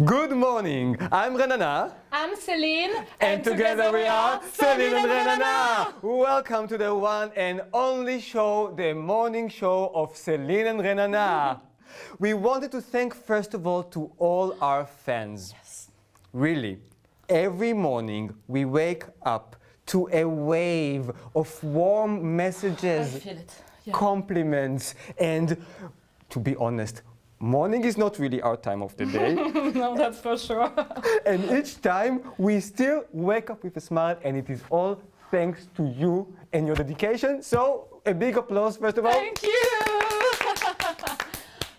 Good morning, I'm Renana. I'm Celine. And together we are Celine and Renana. Welcome to the one and only show, the morning show of Celine and Renana. We wanted to thank first of all to all our fans. Yes. Really, every morning we wake up to a wave of warm messages, I feel it. Yeah. compliments, and to be honest, morning is not really our time of the day. No, that's for sure. And each time we still wake up with a smile, and it is all thanks to you and your dedication. So a big applause first of all. Thank you.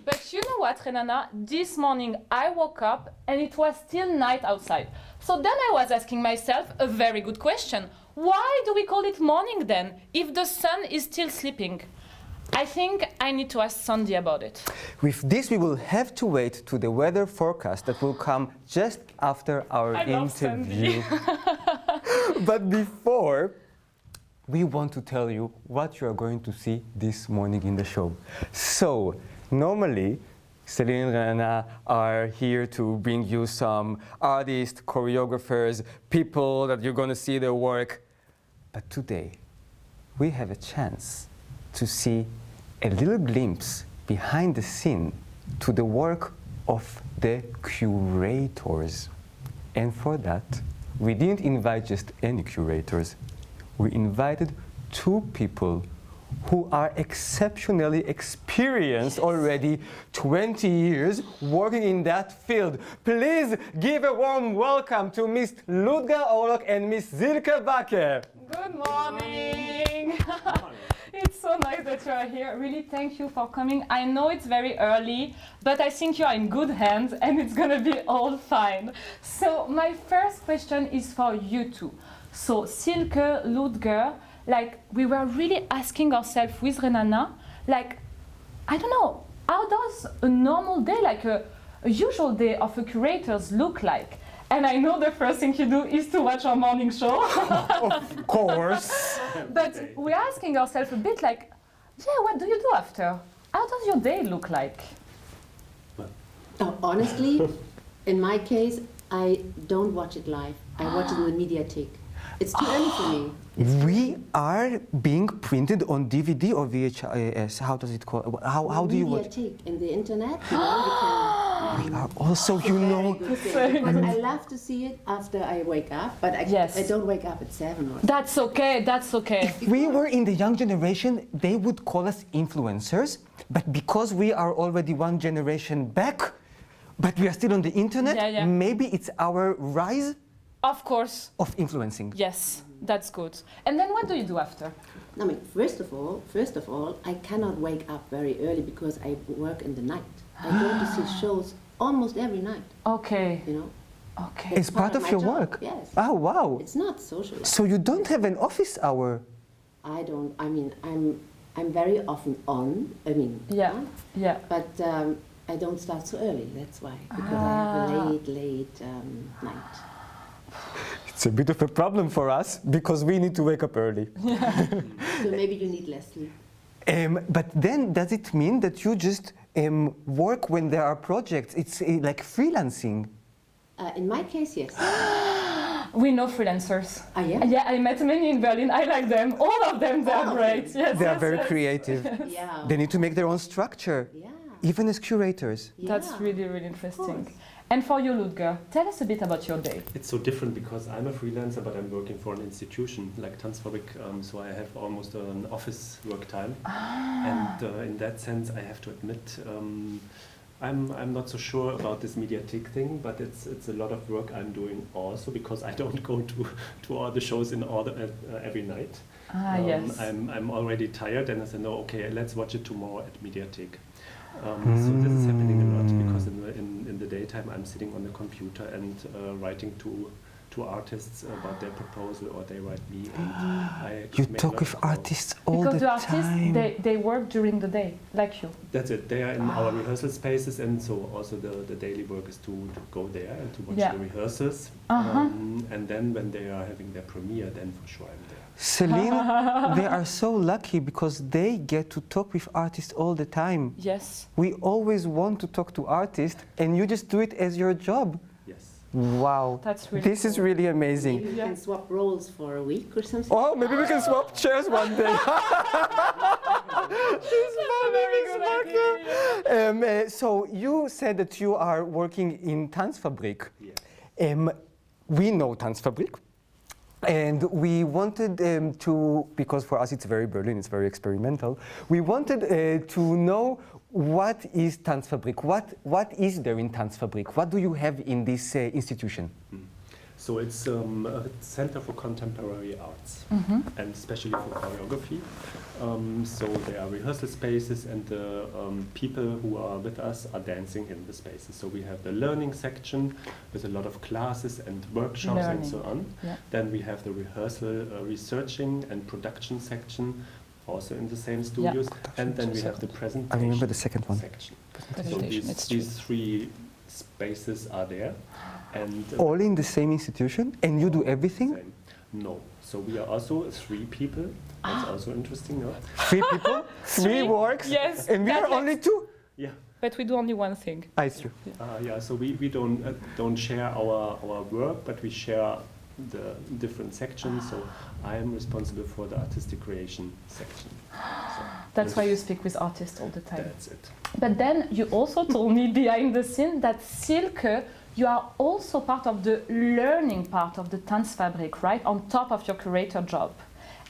But you know what, Renana? This morning I woke up and it was still night outside. So then I was asking myself a very good question. Why do we call it morning then, if the sun is still sleeping? I think I need to ask Sandy about it. With this, we will have to wait to the weather forecast that will come just after our I love interview. But before, we want to tell you what you are going to see this morning in the show. So, normally, Celine and Renana are here to bring you some artists, choreographers, people that you're going to see their work. But today, we have a chance to see a little glimpse behind the scene to the work of the curators. And for that, we didn't invite just any curators. We invited two people who are exceptionally experienced already, 20 years working in that field. Please give a warm welcome to Miss Ludger Orlok and Miss Silke Backe. Good morning. It's so nice that you are here. Really, thank you for coming. I know it's very early, but I think you are in good hands and it's going to be all fine. So my first question is for you two. So Silke, Ludger, like we were really asking ourselves with Renana, like, I don't know, how does a normal day, like a usual day of a curators look like? And I know the first thing you do is to watch our morning show. Of course. But we're asking ourselves a bit like, yeah, what do you do after? How does your day look like? Oh, honestly, in my case, I don't watch it live. I watch it in the Mediathek. It's too early for me. We are being printed on DVD or VHS. How does it call? How do you watch? Mediathek in the internet. You know, you can. We are also, you know. But I love to see it after I wake up. But I don't wake up at 7 or. That's okay, that's okay. If we were in the young generation, they would call us influencers. But because we are already one generation back, but we are still on the internet, maybe it's our rise. Of course. Of influencing. Yes, that's good. And then what do you do after? I mean, first of all, I cannot wake up very early because I work in the night. I go to see shows almost every night. Okay. You know. Okay. It's part of your work. Yes. Oh wow. It's not social. So you don't have an office hour. I don't. I mean, I'm very often on. I mean. Yeah. Yeah. But I don't start so early. That's why, because I have a late night. It's a bit of a problem for us because we need to wake up early. So maybe you need less sleep. But then does it mean that you just work when there are projects? It's like freelancing. In my case, yes. We know freelancers. Ah, yeah? Yeah, I met many in Berlin. I like them. All of them, they are great. Yes, They are very creative. Yeah. They need to make their own structure, Yeah. even as curators. That's really, really interesting. And for you, Ludger, tell us a bit about your day. It's so different because I'm a freelancer, but I'm working for an institution like Tanzfabrik, so I have almost an office work time. And in that sense, I have to admit, I'm not so sure about this Mediathek thing, but it's a lot of work I'm doing also because I don't go to all the shows in order every night. Yes. I'm already tired, and I said, no, okay, let's watch it tomorrow at Mediathek. So this is happening a lot because in the daytime I'm sitting on the computer and writing to artists about their proposal, or they write me. And You talk with artists all because the artists, time. they work during the day, like you. That's it. They are in our rehearsal spaces, and so also the daily work is to go there and to watch the rehearsals. And then when they are having their premiere, then for sure I'm there. Celine, they are so lucky because they get to talk with artists all the time. Yes. We always want to talk to artists, and you just do it as your job. Yes. Wow. That's really This is cool. really amazing. Maybe we can swap roles for a week or something. Oh, maybe we can swap chairs one day. She's funny, Miss Bakker. So you said that you are working in Tanzfabrik. Yeah. We know Tanzfabrik. And we wanted to, because for us it's very Berlin, it's very experimental, we wanted to know what is Tanzfabrik? What is there in Tanzfabrik? What do you have in this institution? So it's a center for contemporary arts, and especially for choreography. So there are rehearsal spaces, and the people who are with us are dancing in the spaces. So we have the learning section with a lot of classes and workshops and so on. Yeah. Then we have the rehearsal, researching and production section, also in the same studios. And then we have the presentation I remember the second one. section. So Presentation, it's these three spaces are there. And All in the same institution? And you do everything? same. No. So we are also 3 people. That's also interesting, no? 3 people? 3 works? Yes. And we are that's only 2? Yeah. But we do only one thing. I see. Yeah. So we don't share our work, but we share the different sections. So I am responsible for the artistic creation section. So That's why you speak with artists all the time. that's it. But then you also told me behind the scene that Silke, you are also part of the learning part of the Tanzfabrik, right? On top of your curator job.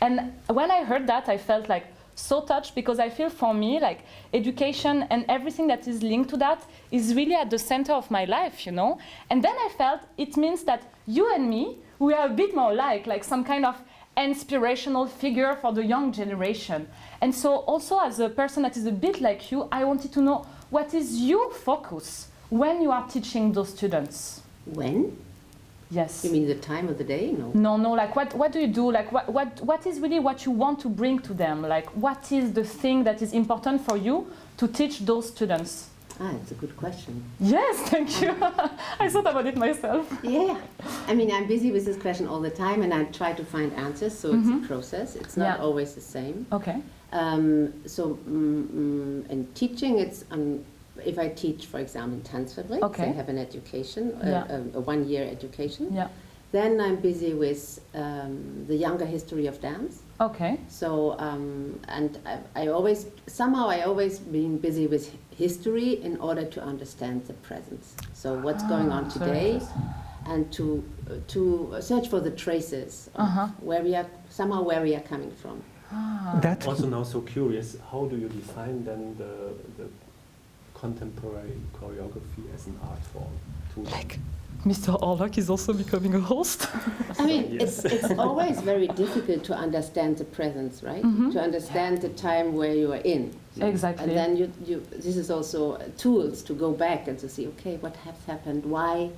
And when I heard that, I felt like so touched because I feel for me like education and everything that is linked to that is really at the center of my life, you know? And then I felt it means that you and me, we are a bit more like some kind of inspirational figure for the young generation. And so also as a person that is a bit like you, I wanted to know what is your focus when you are teaching those students? When? Yes. You mean the time of the day? No. No, like what do you do? Like what is really what you want to bring to them? Like what is the thing that is important for you to teach those students? It's a good question. Yes, thank you. I thought about it myself. Yeah. I mean, I'm busy with this question all the time, and I try to find answers, so it's a process. It's not Yeah. always the same. Okay. In teaching, it's if I teach, for example, in Tanzfabrik, Okay. I have an education, Yeah. a one-year education. Yeah. Then I'm busy with the younger history of dance. Okay. So, and I always been busy with history in order to understand the present. So what's going on so today, interesting. and to search for the traces of where we are coming from. That Also now so curious, how do you define then the contemporary choreography as an art form? Mr. Orlok is also becoming a host. I mean, Yes. it's always very difficult to understand the presence, right? To understand the time where you are in. Exactly. And then you this is also tools to go back and to see, okay, what has happened, why,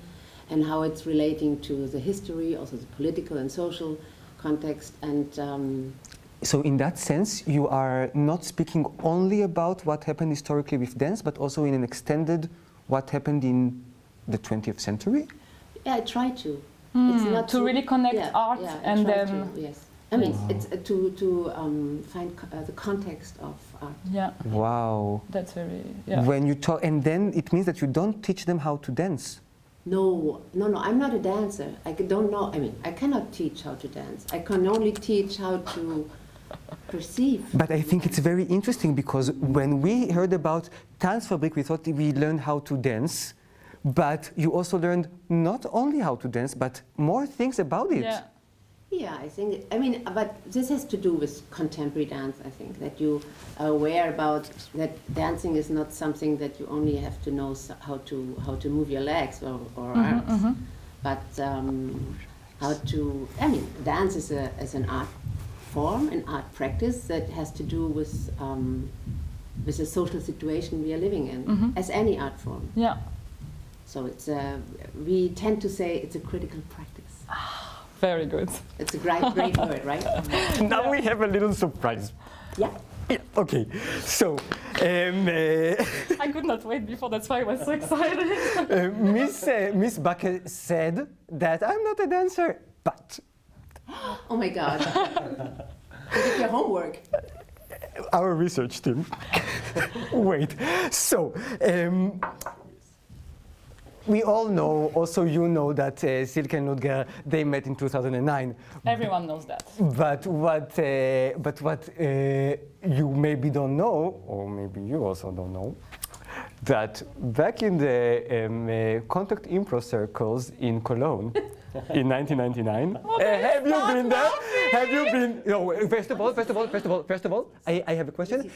and how it's relating to the history, also the political and social context. And So in that sense, you are not speaking only about what happened historically with dance, but also in an extended what happened in the 20th century? yeah, I try to. It's not to really connect art I and try then to, yes. I mean, it's to find the context of art. yeah, Wow. that's very yeah. When you talk, and then it means that you don't teach them how to dance. No, I'm not a dancer. I don't know. I mean, I cannot teach how to dance. I can only teach how to perceive. But I think it's very interesting because when we heard about Tanzfabrik, we thought we learned how to dance, but you also learned not only how to dance, but more things about it. Yeah. Yeah, I mean, but this has to do with contemporary dance, I think, that you are aware about that dancing is not something that you only have to know how to move your legs or arms, but how to, I mean, dance is an art form, an art practice that has to do with the social situation we are living in, as any art form. Yeah. So we tend to say it's a critical practice. Very good. It's a great word, right? Now we have a little surprise. Yeah. Yeah, okay, so I could not wait before, that's why I was so excited. Miss Bakker said that I'm not a dancer, but Oh my God. You did your homework. Our research team. Wait. So, we all know, also you know, that Silke and Ludger, they met in 2009. Everyone knows that. But what you maybe don't know, or maybe you also don't know, that back in the contact improv circles in Cologne in 1999, have you been there? Have you been? No. First of all, I have a question.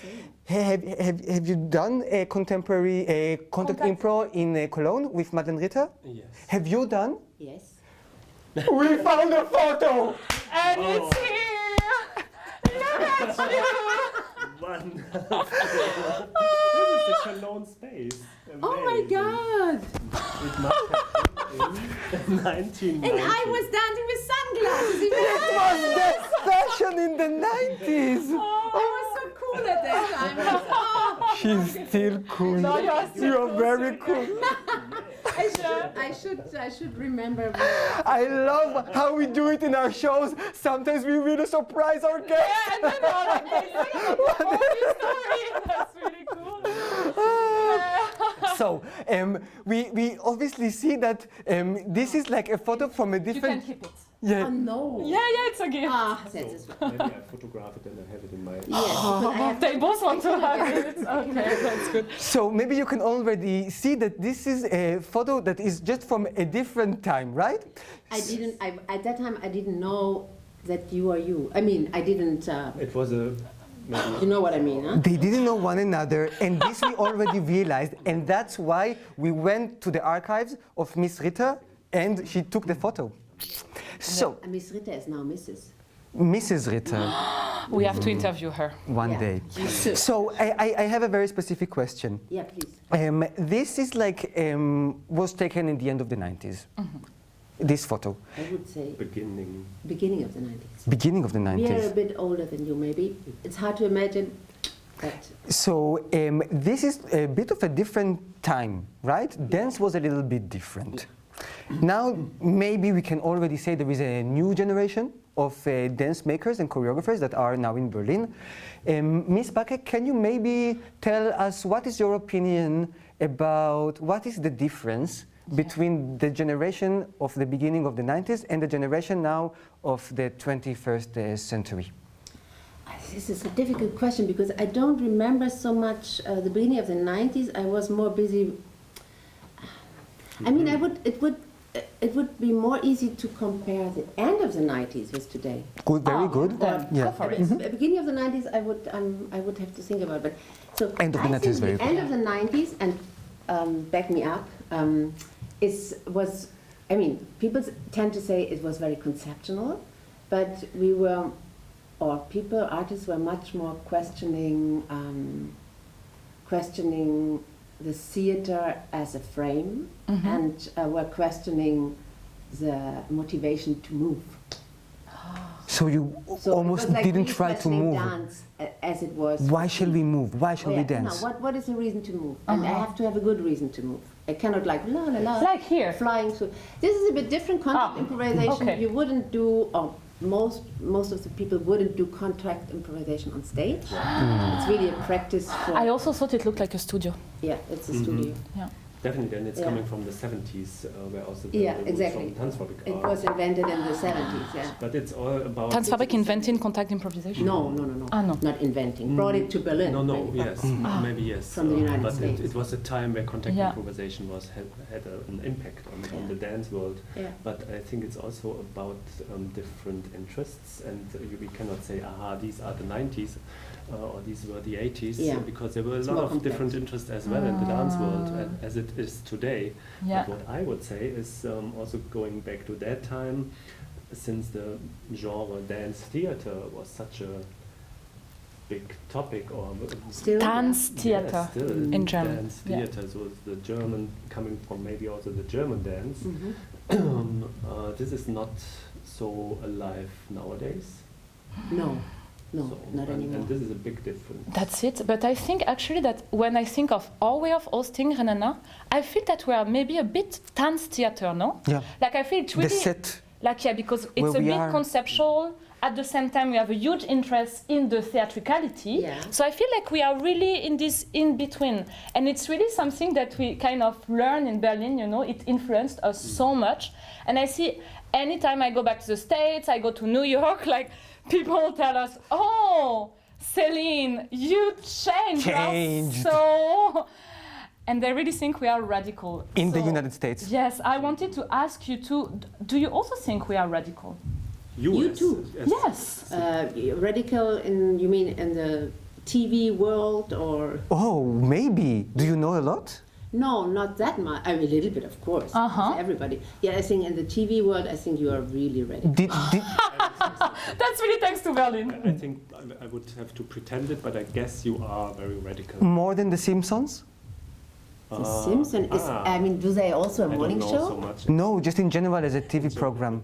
Have you done a contemporary contact improv in Cologne with Madeleine Ritter? Yes. Have you done? Yes. We found a photo. And it's here! Look at you! One. This is the Cologne space. Oh my Amazing. God. It must have been in 1990. And I was dancing with sunglasses. It was that fashion in the 90s. I was so cool at that time. Oh, She's still cool. No, you're still You're cool, very Silke. cool. I should remember. I love how we do it in our shows. Sometimes we really surprise our guests. Yeah, and then you're like, this story. That's really cool. Yeah. So, we obviously see that this is like a photo from a You can different. keep it. Yeah. Oh no. Yeah, it's a gift. Ah, that is. So maybe I photograph it and I have it in my. Yes. But I have They both want to have it. Okay, that's good. So maybe you can already see that this is a photo that is just from a different time, right? at that time I didn't know that you are you. I mean, I didn't. It was a. Maybe You know what I mean, huh? They didn't know one another, and this we already realized, and that's why we went to the archives of Miss Ritter, and she took the photo. So, Miss Ritter is now Mrs. Mrs. Ritter, We have to interview her. one Yeah. day. You should. So, I have a very specific question. Yeah, please. This is like, was taken in the end of the 90s. This photo, I would say beginning. beginning of the 90s. beginning of the We are a 90s. bit older than you, maybe. It's hard to imagine that. So, this is a bit of a different time, right? Dance was a little bit different. Now, maybe we can already say there is a new generation of dance makers and choreographers that are now in Berlin. Ms. Backe, can you maybe tell us what is your opinion about what is the difference between the generation of the beginning of the 90s and the generation now of the 21st century? This is a difficult question because I don't remember so much the beginning of the 90s. I was more busy. I mean, it would be more easy to compare the end of the 90s with today. Good, very good. Then Yeah. go for it. The beginning of the 90s, I would have to think about. But so End of the I 90s think is very the end of the 90s, and back me up, was. I mean, people tend to say it was very conceptual, but we were, or people, artists were much more questioning the theater as a frame, and were questioning the motivation to move. So you So it almost was like didn't really try to questioning move. dance as it was. Why shall we move? Why shall Oh, we yeah. dance? No, what is the reason to move? And I have to have a good reason to move. I cannot like la la la. Like here. Flying through. This is a bit different contact improvisation. okay. You wouldn't do, or most of the people wouldn't do contact improvisation on stage. It's really a practice for. I also thought it looked like a studio. Yeah, it's a studio. Yeah. Definitely, and it's Yeah. coming from the 70s, where also Yeah, the exactly. from Tanzfabrik It are. was invented in the 70s. Yeah. But it's all about. Tanzfabrik invented contact improvisation. No. Ah, no. Not inventing. Brought it to Berlin. No, maybe. yes, maybe yes. From the United but States. it was a time where contact Yeah. improvisation had an impact on the dance world. Yeah. But I think it's also about different interests, and we cannot say, aha, these are the 90s. Or these were the 80s, Yeah. because there were a It's lot more of complex. different interests as well in the dance world, as it is today. Yeah. But what I would say is also going back to that time, since the genre dance theater was such a big topic, or Still. Dance theater yeah, still in German. dance Yeah. theater, so the German coming from maybe also the German dance. This is not so alive nowadays. No, So, not anymore. and this is a big difference. That's it. But I think actually that when I think of our way of hosting Renana, I feel that we are maybe a bit dance theater, no? Yeah. Like I feel it's The really set. Like, yeah, because it's Well, a we bit are- conceptual. At the same time, we have a huge interest in the theatricality. Yeah. So I feel like we are really in this in between, and it's really something that we kind of learn in Berlin. You know, it influenced us so much. And I see anytime I go back to the States, I go to New York, like people tell us, "Oh, Celine, you changed. You are Changed. so." And they really think we are radical. In the So- United States. Yes, I wanted to ask you too. Do you also think we are radical? You as- too. as- Yes. Radical in, you mean in the TV world or? Oh, maybe. Do you know a lot? No, not that much. I mean, a little bit, of course. Uh-huh. Everybody. Yeah, I think in the TV world, I think you are really radical. That's really thanks to Berlin. I think I would have to pretend it, but I guess you are very radical. More than the Simpsons? The Simpsons is, I mean, do they also a I morning don't know show? so much. No, just in general as a TV program.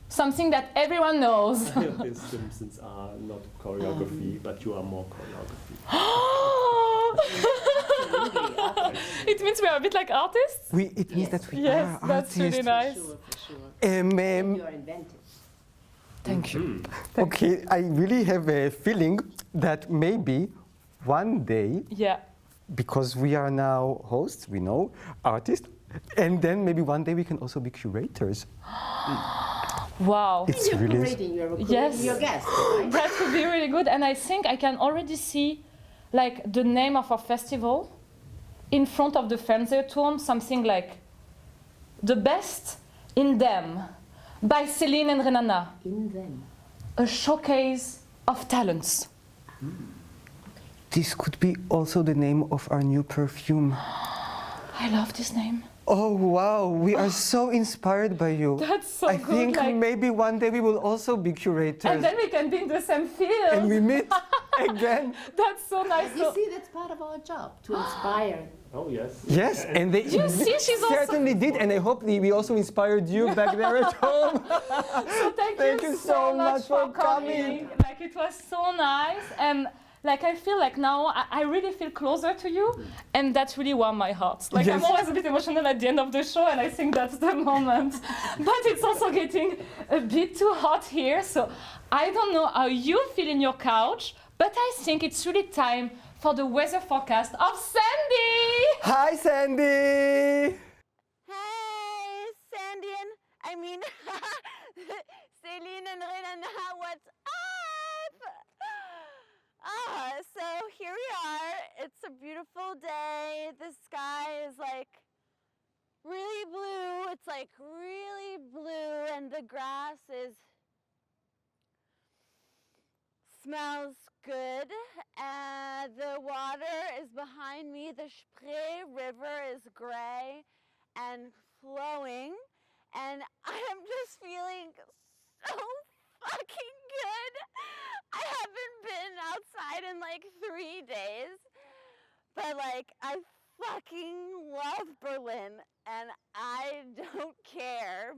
Something that everyone knows. The Simpsons are not choreography, but you are more choreography. It means we are a bit like artists. It means that we Yes, are that's really artists. nice. Sure, for sure. Um, You are inventive. Thank you. okay, I really have a feeling that maybe one day, Yeah. because we are now hosts, we know, artists, and then maybe one day we can also be curators. Wow. It's You're really curating, you're Yes. your guest, right? That could be really good. And I think I can already see like the name of our festival in front of the Fernsehturm, something like The Best in Them by Celine and Renana. In them. A showcase of talents. This could be also the name of our new perfume. I love this name. Oh wow, we are so inspired by you. That's so I good. think like- maybe one day we will also be curators. and then we can be in the same field. And we meet again. That's so nice. You So- see, that's part of our job, to inspire. Oh yes. Yes, and they You see, she's also- certainly did, and I hope we also inspired you back there at home. So thank you so much for coming. Like it was so nice, and like I feel like now I really feel closer to you, and that really warmed my heart. Like I'm Yes. always a bit emotional at the end of the show, and I think that's the moment. But it's also getting a bit too hot here, so I don't know how you feel in your couch, but I think it's really time for the weather forecast of Sandy. Hi, Sandy. Hey, Sandy and I mean Celine and Renana, what's up? So here we are. It's a beautiful day. The sky is like really blue. It's like really blue, and the grass smells good. The water is behind me. The Spree River is gray and flowing, and I am just feeling so fucking good. I haven't been outside in like 3 days, but like I fucking love Berlin, and I don't care.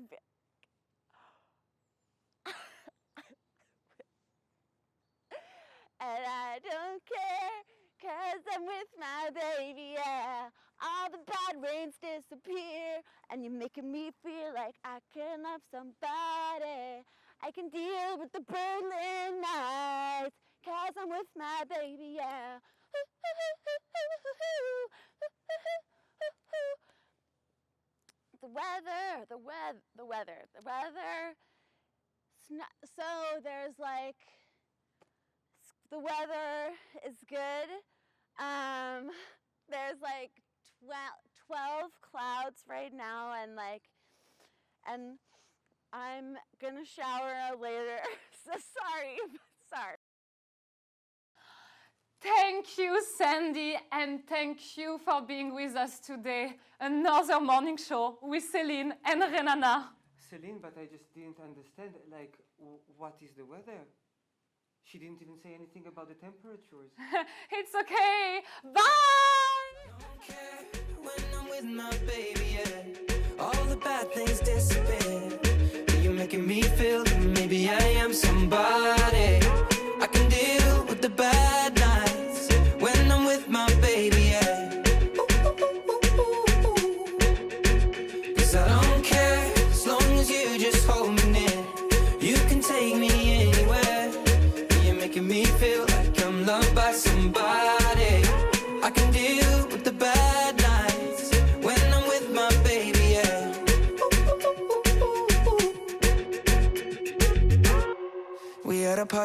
And I don't care, 'cause I'm with my baby, yeah. All the bad rains disappear, and you're making me feel like I can love somebody. I can deal with the Berlin nights, 'cause I'm with my baby, yeah. The weather. So there's like, the weather is good. There's like 12 clouds right now, and I'm gonna shower later. So sorry. Thank you, Sandy, and thank you for being with us today. Another morning show with Celine and Renana. Celine, but I just didn't understand, like, what is the weather? She didn't even say anything about the temperatures. It's okay. Bye! Don't care when I'm with my baby, yeah. All the bad things disappear. You're making me feel that maybe I am somebody. I can deal with the bad nights when I'm with my baby, yeah. 'Cause I don't care as long as you just hold me near. somebody. I can deal with the bad nights when I'm with my baby, yeah. We at a party